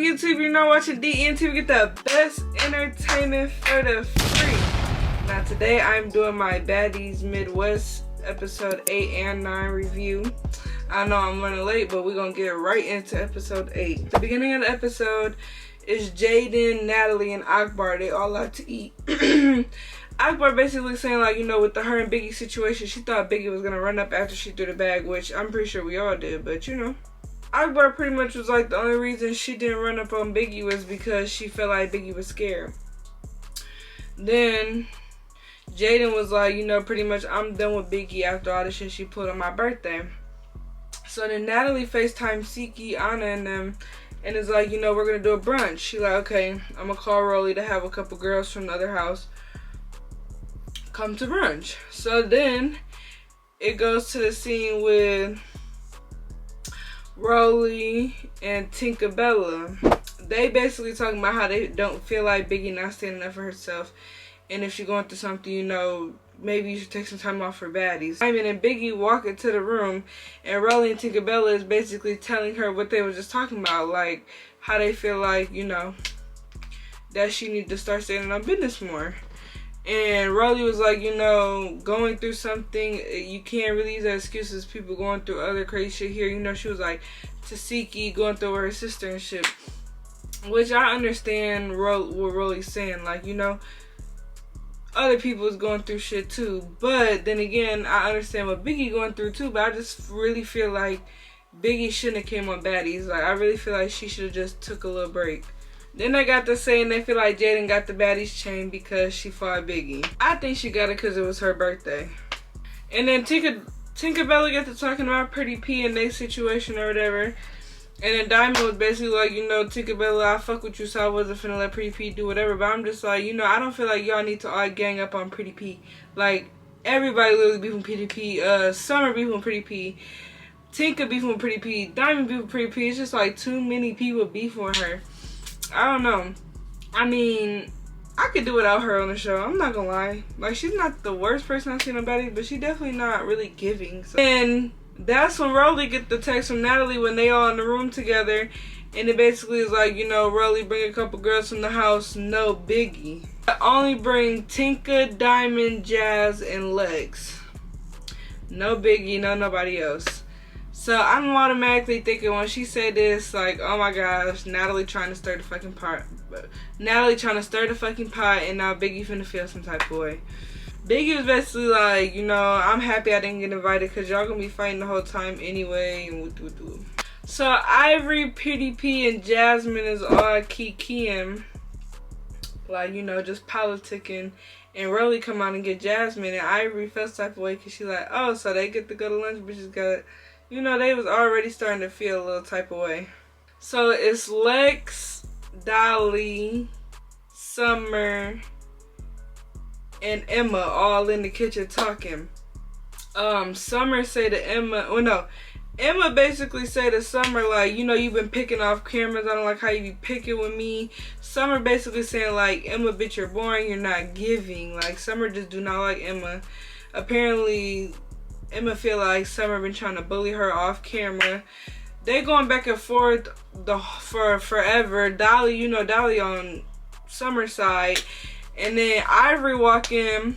YouTube? You're not watching DNT. We get the best entertainment for the free. Now today I'm doing my Baddiesmidwest episode 8 and 9 review. I know I'm running late, but we're gonna get right into episode 8. The beginning of the episode is Jaden, Natalie, and Akbar. They all out to eat. Akbar basically saying, like, you know, with the her and Biggie situation, she thought Biggie was gonna run up after she threw the bag, which I'm pretty sure we all did, but you know. Akbar pretty much was like, the only reason she didn't run up on Biggie was because she felt like Biggie was scared. Then Jaden was like, you know, pretty much I'm done with Biggie after all the shit she pulled on my birthday. So then Natalie FaceTime Siki, Anna, and them, and is like, you know, we're gonna do a brunch. She like, okay, I'm gonna call Rollie to have a couple girls from the other house come to brunch. So then it goes to the scene with Rollie and Tinkerbella. They basically talking about how they don't feel like Biggie not standing up for herself, and if she's going through something, you know, maybe you should take some time off for Baddies. Simon and Biggie walk into the room, and Rollie and Tinkerbella is basically telling her what they were just talking about, like how they feel like, you know, that she need to start standing on business more. And Rollie was like, you know, going through something, you can't really use that excuse as people going through other crazy shit here. You know, she was like, Tasiki going through with her sister and shit. Which I understand what Rollie's saying. Like, you know, other people is going through shit too. But then again, I understand what Biggie going through too. But I just really feel like Biggie shouldn't have came on Baddies. Like, I really feel like she should have just took a little break. Then they got to saying they feel like Jaden got the Baddies chain because she fought Biggie. I think she got it because it was her birthday. And then Tinkerbella got to talking about Pretty P and their situation or whatever. And then Diamond was basically like, you know, Tinkerbella, I fuck with you, so I wasn't finna let Pretty P do whatever. But I'm just like, you know, I don't feel like y'all need to all gang up on Pretty P. Like, everybody literally beefing Pretty P. Summer beefing Pretty P. Tinker beefing with Pretty P. Diamond beefing with Pretty P. It's just like too many people beefing with her. I don't know. I mean, I could do without her on the show. I'm not gonna lie. Like, she's not the worst person I've seen on Baddies, but she definitely not really giving. So. And that's when Rollie get the text from Natalie when they all in the room together. And it basically is like, you know, Rollie bring a couple girls from the house, no Biggie. I only bring Tinka, Diamond, Jazz, and Lex. No Biggie, no nobody else. So I'm automatically thinking when she said this, like, oh my gosh, Natalie trying to stir the fucking pot. Natalie trying to stir the fucking pot, and now Biggie finna feel some type of way. Biggie was basically like, you know, I'm happy I didn't get invited because y'all gonna be fighting the whole time anyway. So Ivory, Pretty P, and Jasmine is all kikiing. Like, you know, just politicking. And Rollie come out and get Jasmine, and Ivory felt type of way because she like, oh, so they get to go to lunch, bitches got, you know, they was already starting to feel a little type of way. So it's Lex, Dolly, Summer, and Emma all in the kitchen talking. Summer say to Emma, well no, Emma basically say to Summer, like, you know, you've been picking off cameras. I don't like how you be picking with me. Summer basically saying, like, Emma, bitch, you're boring. You're not giving. Like, Summer just do not like Emma. Apparently, Emma feel like Summer been trying to bully her off camera. They going back and forth for forever. Dolly, you know, Dolly on Summer's side. And then Ivory walk in.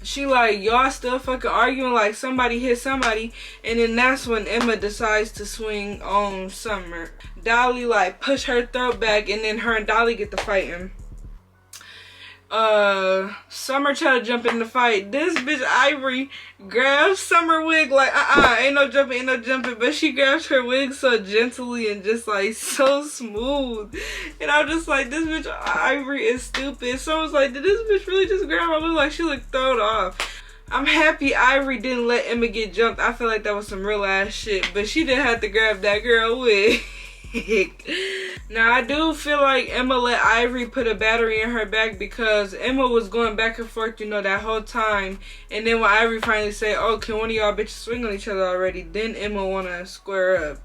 She like, y'all still fucking arguing like somebody hit somebody. And then that's when Emma decides to swing on Summer. Dolly like push her throat back, and then her and Dolly get to fighting. Summer try to jump in the fight. This bitch Ivory grabs Summer wig like, ain't no jumping, but she grabs her wig so gently and just like so smooth. And I'm just like, this bitch Ivory is stupid. Someone's like, did this bitch really just grab my wig? Like, she looked thrown off. I'm happy Ivory didn't let Emma get jumped. I feel like that was some real ass shit, but she didn't have to grab that girl wig. Now I do feel like Emma let Ivory put a battery in her back because Emma was going back and forth, you know, that whole time. And then when Ivory finally said, oh, can one of y'all bitches swing on each other already, then Emma wanna square up.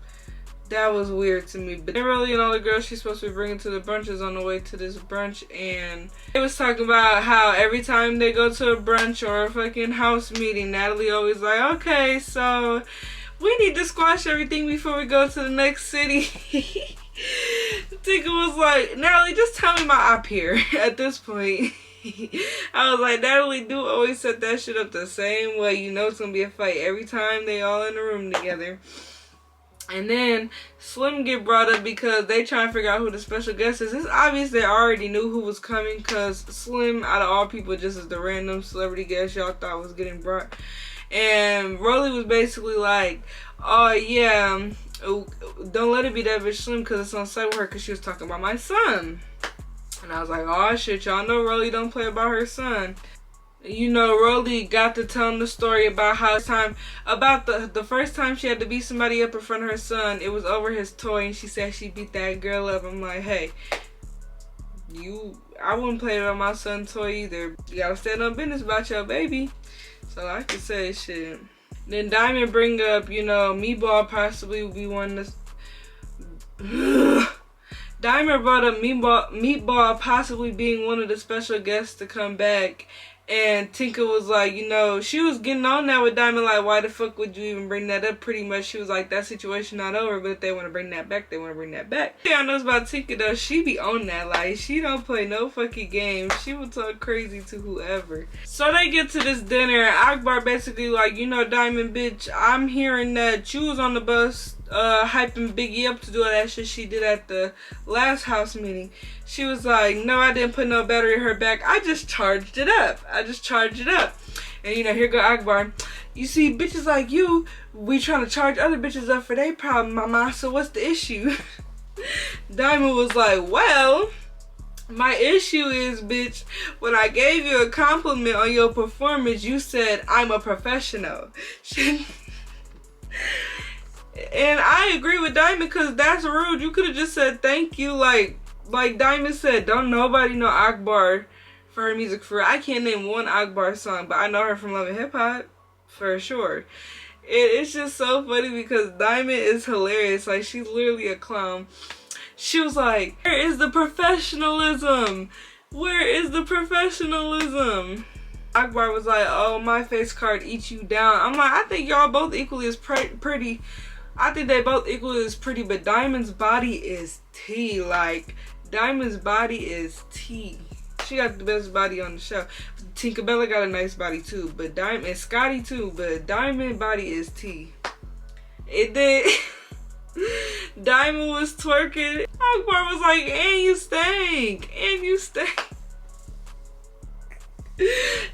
That was weird to me. But Rollie and all the girls she's supposed to be bringing to the brunch is on the way to this brunch, and they was talking about how every time they go to a brunch or a fucking house meeting, Natalie always like, okay, so we need to squash everything before we go to the next city. Tinker was like, Natalie, just tell me my op here at this point. I was like, Natalie do always set that shit up the same way. You know it's gonna be a fight every time they all in the room together. And then Slim get brought up because they trying to figure out who the special guest is. It's obvious they already knew who was coming because Slim, out of all people, just as the random celebrity guest y'all thought was getting brought. And Rollie was basically like, oh yeah, don't let it be that bitch Slim because it's on site with her because she was talking about my son. And I was like, oh shit, y'all know Rollie don't play about her son. You know, Rollie got to telling the story about how the first time she had to beat somebody up in front of her son, it was over his toy, and she said she beat that girl up. I'm like, hey, I wouldn't play about my son's toy either. You gotta stand on business about your baby. So I could say shit. Then Diamond bring up, you know, Meatball possibly would be one of the... Diamond brought up Meatball possibly being one of the special guests to come back. And Tinker was like, you know, she was getting on that with Diamond, like, why the fuck would you even bring that up? Pretty much, she was like, that situation not over, but if they want to bring that back, they want to bring that back. Y'all knows about Tinker, though. She be on that. Like, she don't play no fucking games. She will talk crazy to whoever. So they get to this dinner. Akbar basically like, you know, Diamond, bitch, I'm hearing that you was on the bus hyping Biggie up to do all that shit she did at the last house meeting. She was like, no, I didn't put no battery in her back. I just charged it up. And you know, here go Akbar. You see, bitches like you, we trying to charge other bitches up for their problem, mama. So what's the issue? Diamond was like, well, my issue is, bitch, when I gave you a compliment on your performance, you said I'm a professional. And I agree with Diamond because that's rude. You could have just said thank you. Like Diamond said, don't nobody know Akbar for her music career. I can't name one Akbar song, but I know her from Love and Hip Hop for sure. It's just so funny because Diamond is hilarious. Like, she's literally a clown. She was like, where is the professionalism? Where is the professionalism? Akbar was like, oh, my face card eats you down. I'm like, I think y'all both equally as pretty. I think they both equally as pretty, but Diamond's body is tea. Like, Diamond's body is tea. She got the best body on the show. Tinkerbella got a nice body too, but Diamond, and Scotty too, but Diamond body is tea. It did. Diamond was twerking. Akbar was like, and you stink.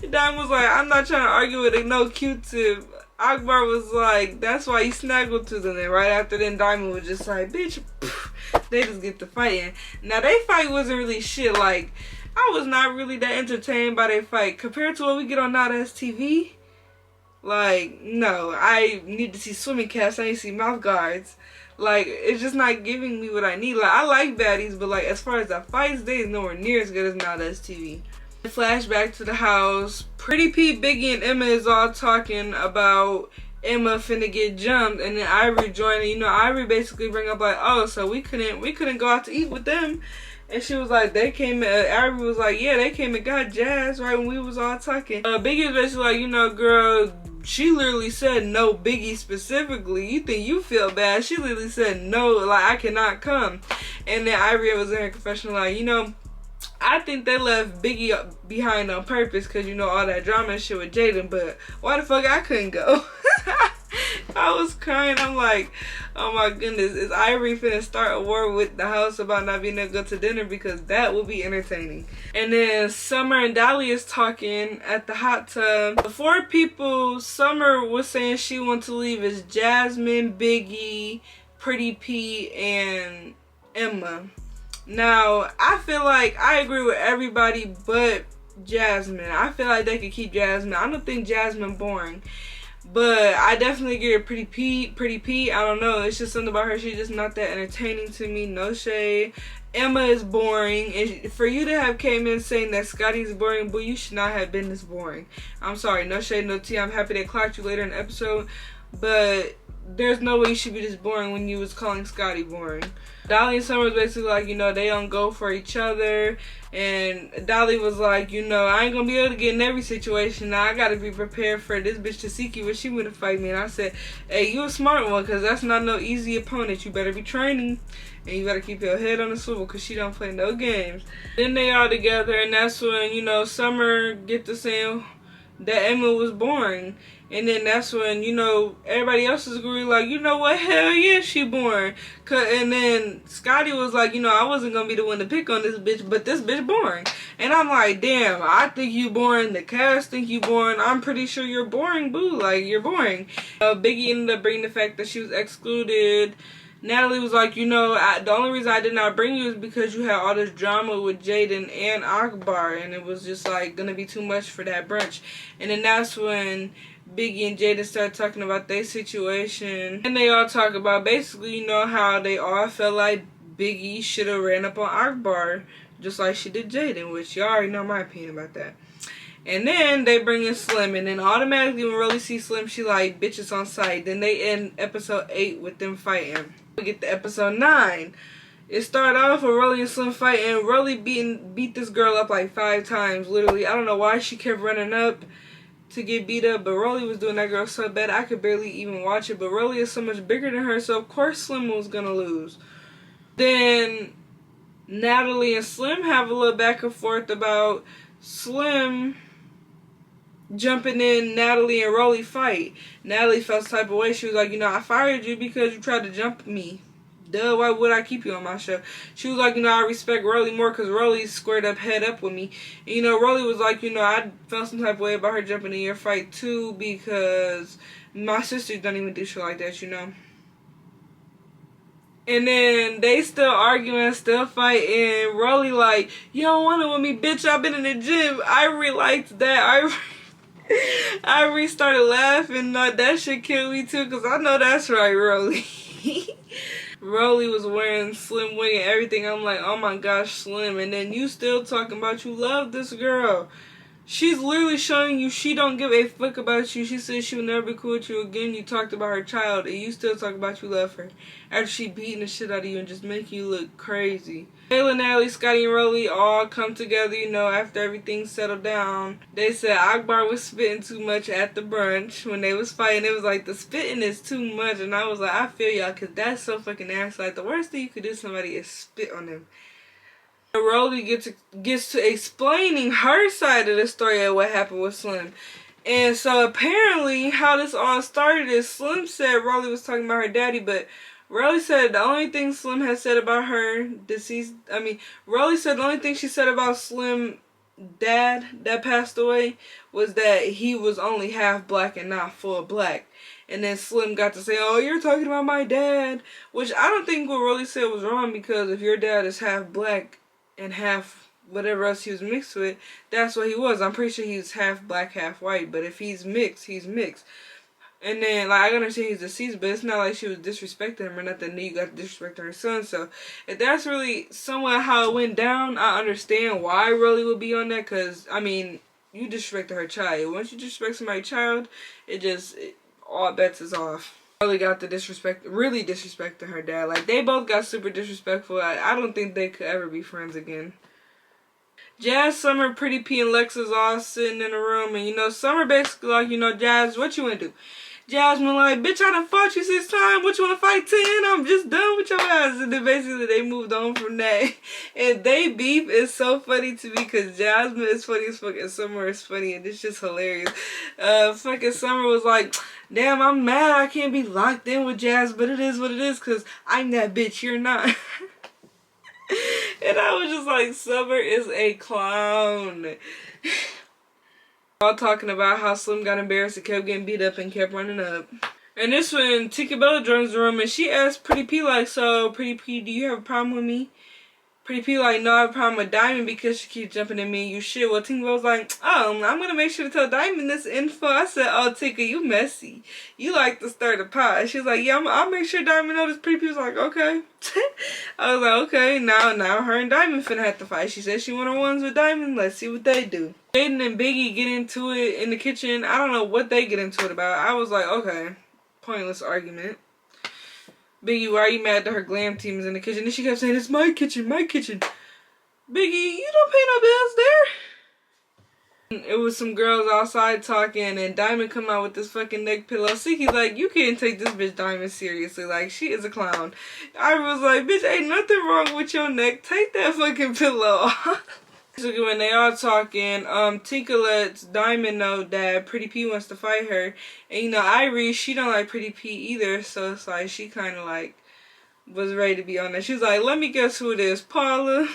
Diamond was like, I'm not trying to argue with it, no Q-tip. Akbar was like, that's why he snaggled to them. And right after then, Diamond was just like, bitch, they just get to fighting. Now, they fight wasn't really shit. Like, I was not really that entertained by their fight. Compared to what we get on Not As TV, like, no. I need to see swimming caps. I need to see mouth guards. Like, it's just not giving me what I need. Like, I like Baddies, but, like, as far as the fights, they is nowhere near as good as Not As TV. Flashback to the house. Pretty Pete, Biggie, and Emma is all talking about Emma finna get jumped, and then Ivory joined. And, you know, Ivory basically bring up like, oh, so we couldn't go out to eat with them. And she was like, they came. Ivory was like, yeah, they came and got Jazz right when we was all talking. Biggie was basically like, you know, girl, she literally said no. Biggie specifically, you think you feel bad? She literally said no, like I cannot come. And then Ivory was in her confessional like, you know, I think they left Biggie behind on purpose because, you know, all that drama and shit with Jaden, but why the fuck I couldn't go? I was crying. I'm like, oh my goodness, is Ivory finna start a war with the house about not being able to go to dinner? Because that would be entertaining. And then Summer and Dolly is talking at the hot tub. The four people Summer was saying she wants to leave is Jasmine, Biggie, Pretty Pete, and Emma. Now, I feel like I agree with everybody but Jasmine. I feel like they could keep Jasmine. I don't think Jasmine boring. But I definitely agree with Pretty Pete. I don't know. It's just something about her. She's just not that entertaining to me. No shade. Emma is boring. And for you to have came in saying that Scotty's boring, boo, you should not have been this boring. I'm sorry. No shade, no tea. I'm happy they clocked you later in the episode. But there's no way you should be this boring when you was calling Scotty boring. Dolly and Summer was basically like, you know, they don't go for each other. And Dolly was like, you know, I ain't gonna be able to get in every situation. Now I gotta be prepared for this bitch to seek you when she wanna fight me. And I said, hey, you a smart one, cause that's not no easy opponent. You better be training. And you better keep your head on the swivel, cause she don't play no games. Then they all together, and that's when, you know, Summer get to saying that Emma was boring. And then that's when, you know, everybody else is agreeing, like, you know what, hell yeah, she boring. And then Scotty was like, you know, I wasn't going to be the one to pick on this bitch, but this bitch boring. And I'm like, damn, I think you boring. The cast think you boring. I'm pretty sure you're boring, boo. Like, you're boring. Biggie ended up bringing the fact that she was excluded. Natalie was like, you know, the only reason I did not bring you is because you had all this drama with Jaden and Akbar. And it was just, like, going to be too much for that brunch. And then that's when Biggie and Jaden started talking about their situation. And they all talk about basically, you know, how they all felt like Biggie should have ran up on Akbar just like she did Jaden, which y'all already know my opinion about that. And then they bring in Slim, and then automatically when Rollie sees Slim, she like, bitches on sight. Then they end episode 8 with them fighting. We get to episode 9. It started off with Rollie and Slim fighting. Rollie beat this girl up like 5 times, literally. I don't know why she kept running up to get beat up, but Rollie was doing that girl so bad I could barely even watch it. But Rollie is so much bigger than her, so of course Slim was gonna lose. Then Natalie and Slim have a little back and forth about Slim jumping in Natalie and Rollie fight. Natalie felt some type of way. She was like, you know, I fired you because you tried to jump me. Duh, why would I keep you on my show? She was like, you know, I respect Rollie more because Rollie squared up head up with me. And, you know, Rollie was like, you know, I felt some type of way about her jumping in your fight too because my sisters don't even do shit like that, you know. And then they still arguing, still fighting. Rollie like, you don't want it with me, bitch. I've been in the gym. I really liked that. I restarted laughing. That shit killed me too because I know that's right, Rollie. Rollie was wearing Slim wig and everything. I'm like, oh my gosh, Slim. And then you still talking about you love this girl. She's literally showing you she don't give a fuck about you. She said she will never be cool with you again. You talked about her child and you still talk about you love her. After she beating the shit out of you and just making you look crazy. Taylor, Natalie, Scotty, and Rollie all come together, you know, after everything settled down. They said Akbar was spitting too much at the brunch. When they was fighting, it was like, the spitting is too much. And I was like, I feel y'all, because that's so fucking nasty. Like, the worst thing you could do to somebody is spit on them. Rollie gets to explaining her side of the story of what happened with Slim. And so apparently how this all started is Slim said Rollie was talking about her daddy, but Rollie said the only thing Slim had said about her deceased, Rollie said the only thing she said about Slim dad that passed away was that he was only half black and not full black. And then Slim got to say, oh, you're talking about my dad. Which I don't think what Rollie said was wrong, because if your dad is half black and half whatever else he was mixed with, that's what he was. I'm pretty sure he's half black, half white. But if he's mixed, he's mixed. And then, like, I understand he's deceased, but it's not like she was disrespecting him or nothing. Then you got to disrespect her son. So, if that's really somewhat how it went down, I understand why Rollie would be on that. Because, I mean, you disrespected her child. Once you disrespect somebody's child, all bets is off. Rollie got the disrespect, really disrespecting her dad. Like, they both got super disrespectful. I don't think they could ever be friends again. Jazz, Summer, Pretty P, and Lexa's all sitting in a room. And, you know, Summer basically like, you know, Jazz, what you want to do? Jasmine like, bitch, I done fought you 6 times. What, you want to fight 10? I'm just done with your ass. And then basically they moved on from that. And they beef is so funny to me because Jasmine is funny as fuck and Summer is funny. And it's just hilarious. Fucking Summer was like, damn, I'm mad I can't be locked in with Jazz. But it is what it is because I'm that bitch. You're not. And I was just like, Summer is a clown. All talking about how Slim got embarrassed and kept getting beat up and kept running up. And this when Tinkerbella joins the room and she asked Pretty P like, so Pretty P, do you have a problem with me? Pretty P like, no, I have a problem with Diamond because she keeps jumping at me and you shit. Well, Tinkerbella's like, oh, I'm going to make sure to tell Diamond this info. I said, oh, Tinker, you messy. You like to stir the pot. She was like, yeah, I'll make sure Diamond knows. Pretty P was like, okay. I was like, okay, now her and Diamond finna have to fight. She said she one-on-ones with Diamond. Let's see what they do. Jaden and Biggie get into it in the kitchen. I don't know what they get into it about. I was like, okay, pointless argument. Biggie, why are you mad that her glam team is in the kitchen? And she kept saying, it's my kitchen, my kitchen. Biggie, you don't pay no bills there. It was some girls outside talking, and Diamond come out with this fucking neck pillow. Siki like, you can't take this bitch Diamond seriously. Like, she is a clown. I was like, bitch, ain't nothing wrong with your neck. Take that fucking pillow off. Basically, when they all talking, Tinka lets Diamond know that Pretty P wants to fight her. And, you know, Irie, she don't like Pretty P either. So, it's like, she kind of, like, was ready to be on there. She was like, let me guess who it is. Paula.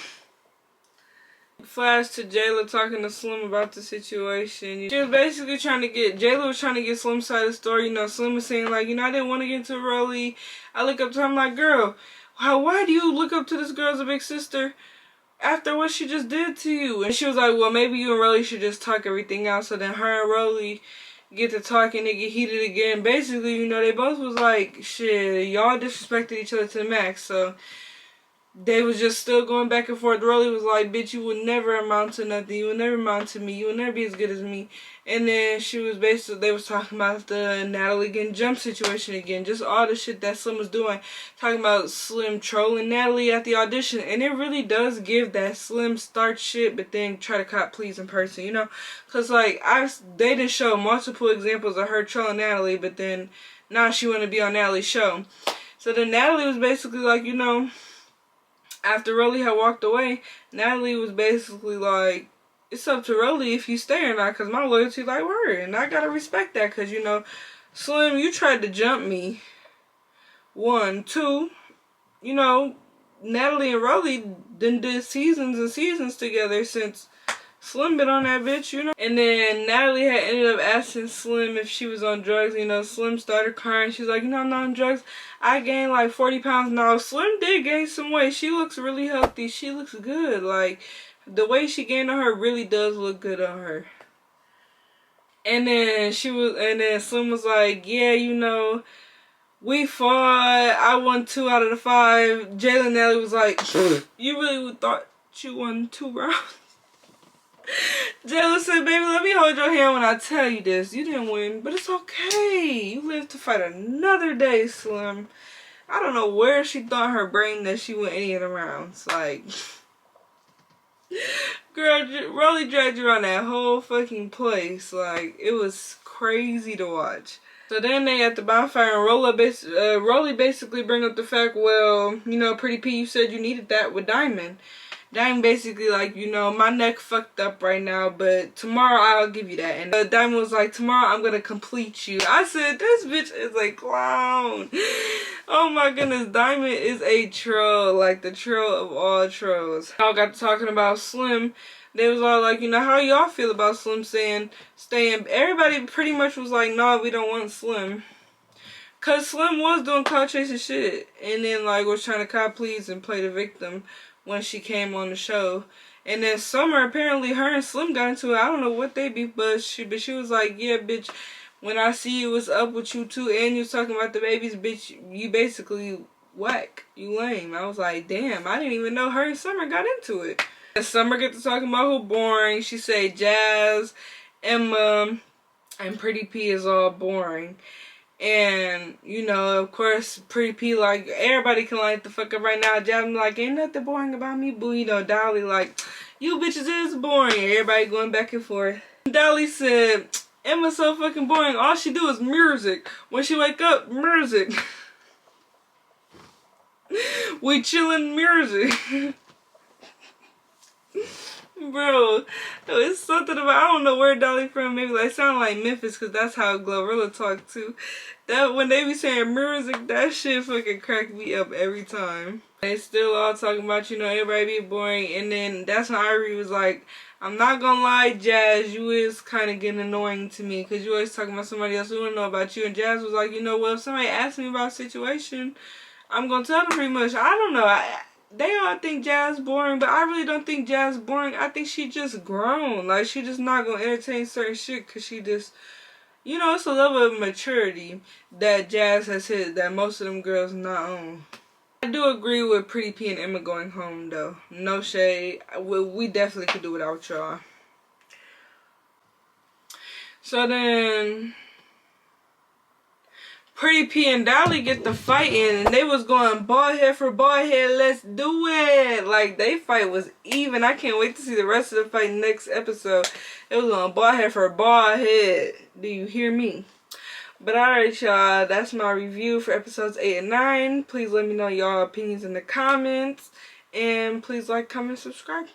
Flash to Jayla talking to Slim about the situation. She was basically trying to get, Jayla was trying to get Slim's side of the story. You know, Slim was saying, like, you know, I didn't want to get into Rollie. I look up to her, I'm like, girl, why do you look up to this girl as a big sister after what she just did to you? And she was like, well, maybe you and Rollie should just talk everything out. So then her and Rollie get to talking, they get heated again. Basically, you know, they both was like, shit, y'all disrespected each other to the max. So they was just still going back and forth. Rollie was like, bitch, you would never amount to nothing. You would never amount to me. You would never be as good as me. And then she was basically, they was talking about the Natalie getting jumped situation again. Just all the shit that Slim was doing. Talking about Slim trolling Natalie at the audition. And it really does give that Slim start shit, but then try to cop please in person, you know? Because, like, they did show multiple examples of her trolling Natalie, but then now she want to be on Natalie's show. So then Natalie was basically like, you know, after Rollie had walked away, Natalie was basically like, it's up to Rollie if you stay or not, because my loyalty like word, and I gotta respect that, because, you know, Slim, you tried to jump me. 1, 2, you know, Natalie and Rollie did seasons and seasons together since Slim been on that bitch, you know. And then Natalie had ended up asking Slim if she was on drugs. You know, Slim started crying. She's like, you know, I'm not on drugs. I gained like 40 pounds now. Slim did gain some weight. She looks really healthy. She looks good. Like, the way she gained on her really does look good on her. And then Slim was like, yeah, you know, we fought. I won 2 out of the 5. Jayla and Natalie was like, you really thought you won 2 rounds? Jayla said, baby, let me hold your hand when I tell you this. You didn't win, but it's okay. You live to fight another day, Slim. I don't know where she thought her brain that she won any of the rounds. Like, girl, Rollie dragged you around that whole fucking place. Like, it was crazy to watch. So then they at the bonfire, and Rollie basically bring up the fact, well, you know, Pretty P, you said you needed that with Diamond. Diamond basically like, you know, my neck fucked up right now, but tomorrow I'll give you that. And Diamond was like, tomorrow I'm gonna complete you. I said, this bitch is a clown. Oh my goodness, Diamond is a troll, like the troll of all trolls. Y'all got to talking about Slim. They was all like, you know, how y'all feel about Slim staying? Everybody pretty much was like, nah, we don't want Slim. Cause Slim was doing clout chasing shit. And then like was trying to cop please and play the victim when she came on the show. And then Summer, apparently her and Slim got into it. I don't know what they be, but she was like, yeah, bitch, when I see you, what's up with you too, and you was talking about the babies, bitch, you basically whack. You lame. I was like, damn, I didn't even know her and Summer got into it. And Summer get to talking about who boring. She said Jazz, Emma, and Pretty P is all boring. And, you know, of course, Pretty P, like, everybody can light the fuck up right now. Jasmine, like, ain't nothing boring about me, boo. You know, Dolly, like, you bitches is boring. Everybody going back and forth. Dolly said, Emma's so fucking boring. All she do is music. When she wake up, music. We chillin' music. Bro, it's something about, I don't know where Dolly from, maybe like sound like Memphis, because that's how Glorilla talk too. That when they be saying music, that shit fucking crack me up every time. They still all talking about, you know, everybody be boring, and then that's when Irie was like, I'm not gonna lie, Jazz, you is kind of getting annoying to me, because you always talking about somebody else who don't know about you. And Jazz was like, you know what, if somebody asks me about a situation, I'm gonna tell them pretty much. I don't know, they all think Jazz boring, but I really don't think Jazz boring. I think she just grown. Like, she just not gonna entertain certain shit because she just, you know, it's a level of maturity that Jazz has hit that most of them girls not on. I do agree with Pretty P and Emma going home, though. No shade. We definitely could do without y'all. So then Pretty P and Dolly get the fighting, and they was going bald head for bald head. Let's do it. Like, they fight was even. I can't wait to see the rest of the fight next episode. It was going bald head for bald head. Do you hear me? But alright, y'all, that's my review for episodes 8 and 9. Please let me know y'all opinions in the comments, and please like, comment, subscribe.